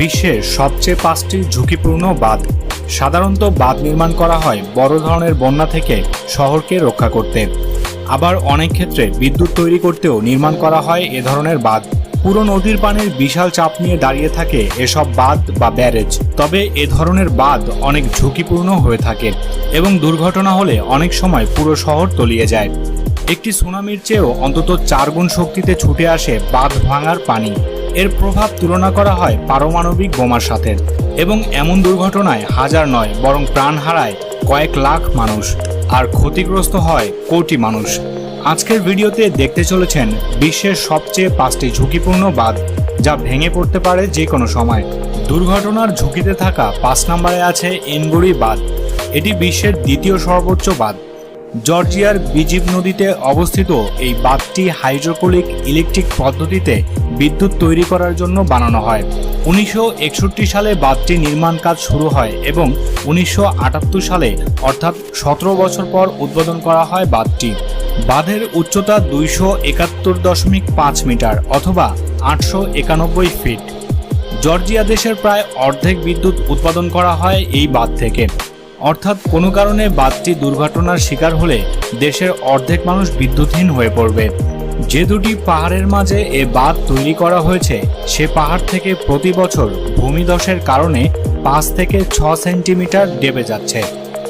বিশ্বের সবচেয়ে 5টি ঝুঁকিপূর্ণ বাঁধ। সাধারণত বাঁধ নির্মাণ করা হয় বড় ধরনের বন্যা থেকে শহরকে রক্ষা করতে। আবার অনেক ক্ষেত্রে বিদ্যুৎ তৈরি করতেও নির্মাণ করা হয় এ ধরনের বাঁধ। পুরো নদীর পানির বিশাল চাপ নিয়ে দাঁড়িয়ে থাকে এসব বাঁধ বা ব্যারেজ। তবে এ ধরনের বাঁধ অনেক ঝুঁকিপূর্ণ হয়ে থাকে এবং দুর্ঘটনা হলে অনেক সময় পুরো শহর তলিয়ে যায়। একটি সুনামির চেয়েও অন্তত 4 গুণ শক্তিতে ছুটে আসে বাঁধ ভাঙার পানি। এর প্রভাব তুলনা করা হয় পারমাণবিক বোমার সাথে এবং এমন দুর্ঘটনায় হাজার নয় বরং প্রাণ হারায় কয়েক লাখ মানুষ আর ক্ষতিগ্রস্ত হয় কোটি মানুষ। আজকের ভিডিওতে দেখতে চলেছেন বিশ্বের সবচেয়ে 5টি ঝুঁকিপূর্ণ বাঁধ যা ভেঙে পড়তে পারে যে কোনো সময়। দুর্ঘটনার ঝুঁকিতে থাকা 5 নম্বরে আছে এনগোরি বাঁধ। এটি বিশ্বের দ্বিতীয় সর্বোচ্চ বাঁধ। জর্জিয়ার বিজিপ নদীতে অবস্থিত এই বাঁধটি হাইড্রোপলিক ইলেকট্রিক পদ্ধতিতে বিদ্যুৎ তৈরি করার জন্য বানানো হয়। 1961 সালে বাঁধটি নির্মাণ কাজ শুরু হয় এবং 1978 সালে অর্থাৎ 17 বছর পর উদ্বোধন করা হয় বাঁধটি। বাঁধের উচ্চতা 271.5 মিটার অথবা 891 ফিট। জর্জিয়া দেশের প্রায় অর্ধেক বিদ্যুৎ উৎপাদন করা হয় এই বাঁধ থেকে। অর্থাৎ কোনো কারণে বাঁধটি দুর্ঘটনার শিকার হলে দেশের অর্ধেক মানুষ বিদ্যুৎহীন হয়ে পড়বে। যে দুটি পাহাড়ের মাঝে এ বাঁধ তৈরি করা হয়েছে সে পাহাড় থেকে প্রতি বছর ভূমিধসের কারণে 5 থেকে 6 সেন্টিমিটার দেবে যাচ্ছে,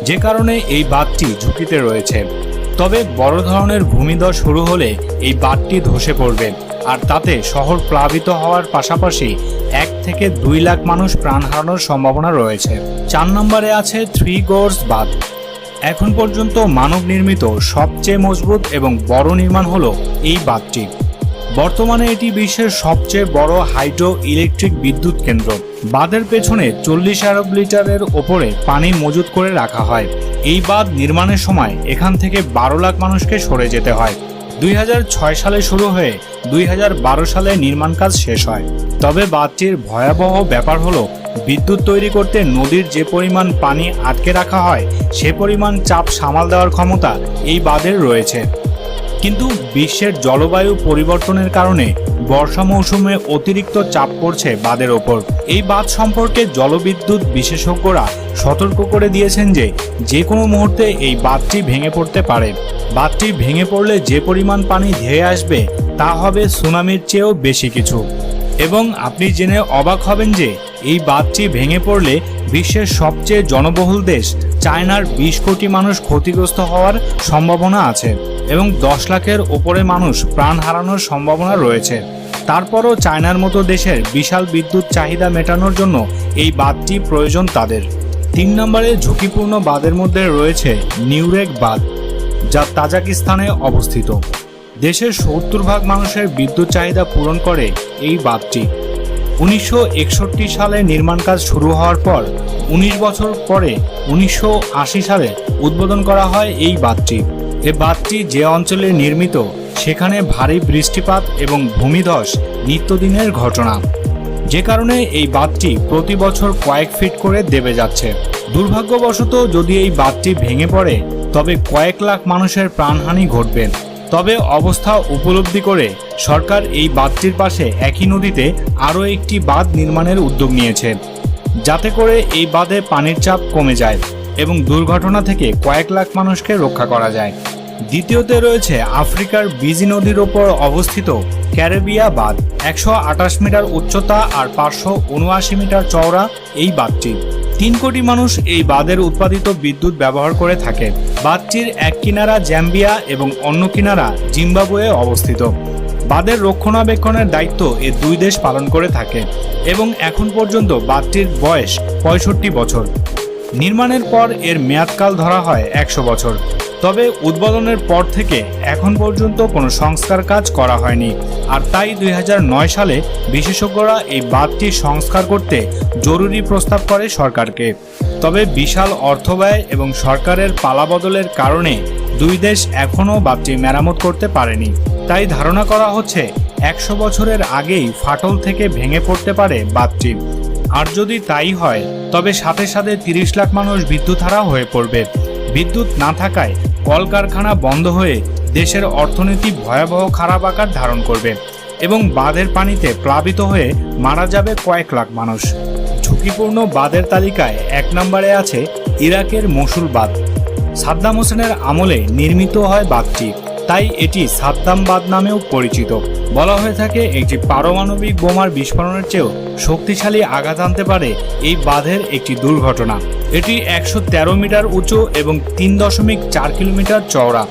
যে কারণে এই বাঁধটি ঝুঁকিতে রয়েছে। তবে বড় ধরনের ভূমিধস শুরু হলে এই বাঁধটি ধসে পড়বে আর তাতে শহর প্লাবিত হওয়ার পাশাপাশি 1 থেকে 2 লাখ মানুষ প্রাণ হারানোর সম্ভাবনা রয়েছে। 4 নম্বরে আছে থ্রি গর্স বাঁধ। এখন পর্যন্ত মানব নির্মিত সবচেয়ে মজবুত এবং বড় নির্মাণ হলো এই বাঁধটি। বর্তমানে এটি বিশ্বের সবচেয়ে বড় হাইড্রো ইলেকট্রিক বিদ্যুৎ কেন্দ্র। বাঁধের পেছনে 40 আরব লিটারের ওপরে পানি মজুত করে রাখা হয়। এই বাঁধ নির্মাণের সময় এখান থেকে 12 লাখ মানুষকে সরে যেতে হয়। 2006 সালে শুরু হয়ে 2012 সালে নির্মাণ কাজ শেষ হয়। তবে বাঁধটির ভয়াবহ ব্যাপার হলো বিদ্যুৎ তৈরি করতে নদীর যে পরিমাণ পানি আটকে রাখা হয় সে পরিমাণ চাপ সামাল দেওয়ার ক্ষমতা এই বাঁধের রয়েছে। কিন্তু বিশ্বের জলবায়ু পরিবর্তনের কারণে বর্ষা মৌসুমে অতিরিক্ত চাপ পড়ছে বাঁধের ওপর। এই বাঁধ সম্পর্কে জলবিদ্যুৎ বিশেষজ্ঞরা সতর্ক করে দিয়েছেন যে কোনো মুহূর্তে এই বাঁধটি ভেঙে পড়তে পারে। বাঁধটি ভেঙে পড়লে যে পরিমাণ পানি ধেয়ে আসবে তা হবে সুনামির চেয়েও বেশি কিছু। এবং আপনি জেনে অবাক হবেন যে এই বাঁধটি ভেঙে পড়লে বিশ্বের সবচেয়ে জনবহুল দেশ চায়নার 20 কোটি মানুষ ক্ষতিগ্রস্ত হওয়ার সম্ভাবনা আছে এবং 10 লাখের ওপরে মানুষ প্রাণ হারানোর সম্ভাবনা রয়েছে। তারপরও চায়নার মতো দেশের বিশাল বিদ্যুৎ চাহিদা মেটানোর জন্য এই বাঁধটি প্রয়োজন তাদের। 3 নম্বরে ঝুঁকিপূর্ণ বাঁধের মধ্যে রয়েছে নিউরেক বাঁধ, যা তাজিকিস্তানে অবস্থিত। দেশের 70% মানুষের বিদ্যুৎ চাহিদা পূরণ করে এই বাঁধটি। 1961 সালে নির্মাণ কাজ শুরু হওয়ার পর 19 বছর পরে 1980 সালে উদ্বোধন করা হয় এই বাঁধটি। এই বাঁধটি যে অঞ্চলে নির্মিত সেখানে ভারী বৃষ্টিপাত এবং ভূমিধস নিত্যদিনের ঘটনা, যে কারণে এই বাঁধটি প্রতি বছর কয়েক ফিট করে দেবে যাচ্ছে। দুর্ভাগ্যবশত যদি এই বাঁধটি ভেঙে পড়ে তবে কয়েক লাখ মানুষের প্রাণহানি ঘটবে। তবে অবস্থা উপলব্ধি করে সরকার এই বাঁধটির পাশে একই নদীতে আরও একটি বাঁধ নির্মাণের উদ্যোগ নিয়েছে, যাতে করে এই বাঁধে পানির চাপ কমে যায় এবং দুর্ঘটনা থেকে কয়েক লাখ মানুষকে রক্ষা করা যায়। দ্বিতীয়তে রয়েছে আফ্রিকার বিজি নদীর ওপর অবস্থিত ক্যারিবিয়া বাঁধ। 128 মিটার উচ্চতা আর 579 মিটার চওড়া এই বাঁধটি। 3 কোটি মানুষ এই বাঁধের উৎপাদিত বিদ্যুৎ ব্যবহার করে থাকে। বাঁধটির এক কিনারা জাম্বিয়া এবং অন্য কিনারা জিম্বাবুয়ে অবস্থিত। বাঁধের রক্ষণাবেক্ষণের দায়িত্ব এই 2 দেশ পালন করে থাকে এবং এখন পর্যন্ত বাঁধটির বয়স 65 বছর। নির্মাণের পর এর মেয়াদকাল ধরা হয় 100 বছর। তবে উদ্বোধনের পর থেকে এখন পর্যন্ত কোনো সংস্কার কাজ করা হয়নি, আর তাই 2009 সালে বিশেষজ্ঞরা এই বাঁধটি সংস্কার করতে জরুরি প্রস্তাব করে সরকারকে। তবে বিশাল অর্থব্যয় এবং সরকারের পালাবদলের কারণে 2 দেশ এখনও বাঁধটি মেরামত করতে পারেনি। তাই ধারণা করা হচ্ছে 100 বছরের আগেই ফাটল থেকে ভেঙে পড়তে পারে বাঁধটি। আর যদি তাই হয় তবে সাথে সাথে 30 লাখ মানুষ বিদ্যুৎহারা হয়ে পড়বে। বিদ্যুৎ না থাকায় কলকারখানা বন্ধ হয়ে দেশের অর্থনীতি ভয়াবহ খারাপ আকার ধারণ করবে। এবং বাঁধের পানিতে প্লাবিত হয়ে মারা যাবে কয়েক লাখ মানুষ। ঝুঁকিপূর্ণ বাঁধের তালিকায় 1 নম্বরে আছে ইরাকের মসুল বাঁধ। সাদ্দাম হোসেনের আমলে নির্মিত হয় বাঁধটি, তাই এটি সাদ্দাম বাঁধ নামেও পরিচিত। বলা হয়ে থাকে একটি পারমাণবিক বোমার বিস্ফোরণের চেয়েও শক্তিশালী আঘাত আনতে পারে এই বাঁধের একটি দুর্ঘটনা। এটি 113 মিটার উঁচু এবং 3.4 কিলোমিটার চওড়া।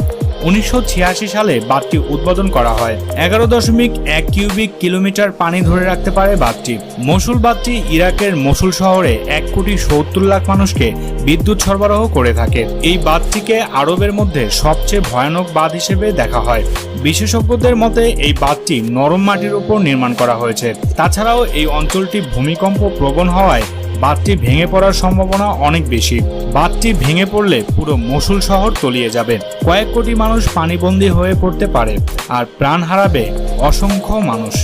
1986 সালে বাঁধটি উদ্বোধন করা হয়। 11.1 কিউবিক কিলোমিটার পানি ধরে রাখতে পারে বাঁধটি। মসুল বাঁধটি ইরাকের মসুল শহরে 1,70,00,000 মানুষকে বিদ্যুৎ সরবরাহ করে থাকে। এই বাঁধটিকে আরবের মধ্যে সবচেয়ে ভয়ানক বাঁধ হিসেবে দেখা হয়। বিশেষজ্ঞদের মতে এই বাঁধটি নরম মাটির উপর নির্মাণ করা হয়েছে। তাছাড়াও এই অঞ্চলটি ভূমিকম্প প্রবণ হওয়ায় বাঁধটি ভেঙে পড়ার সম্ভাবনা অনেক বেশি। বাঁধটি ভেঙে পড়লে পুরো মসুল শহর তলিয়ে যাবে, কয়েক কোটি মানুষ পানিবন্দী হয়ে পড়তে পারে আর প্রাণ হারাবে অসংখ্য মানুষ।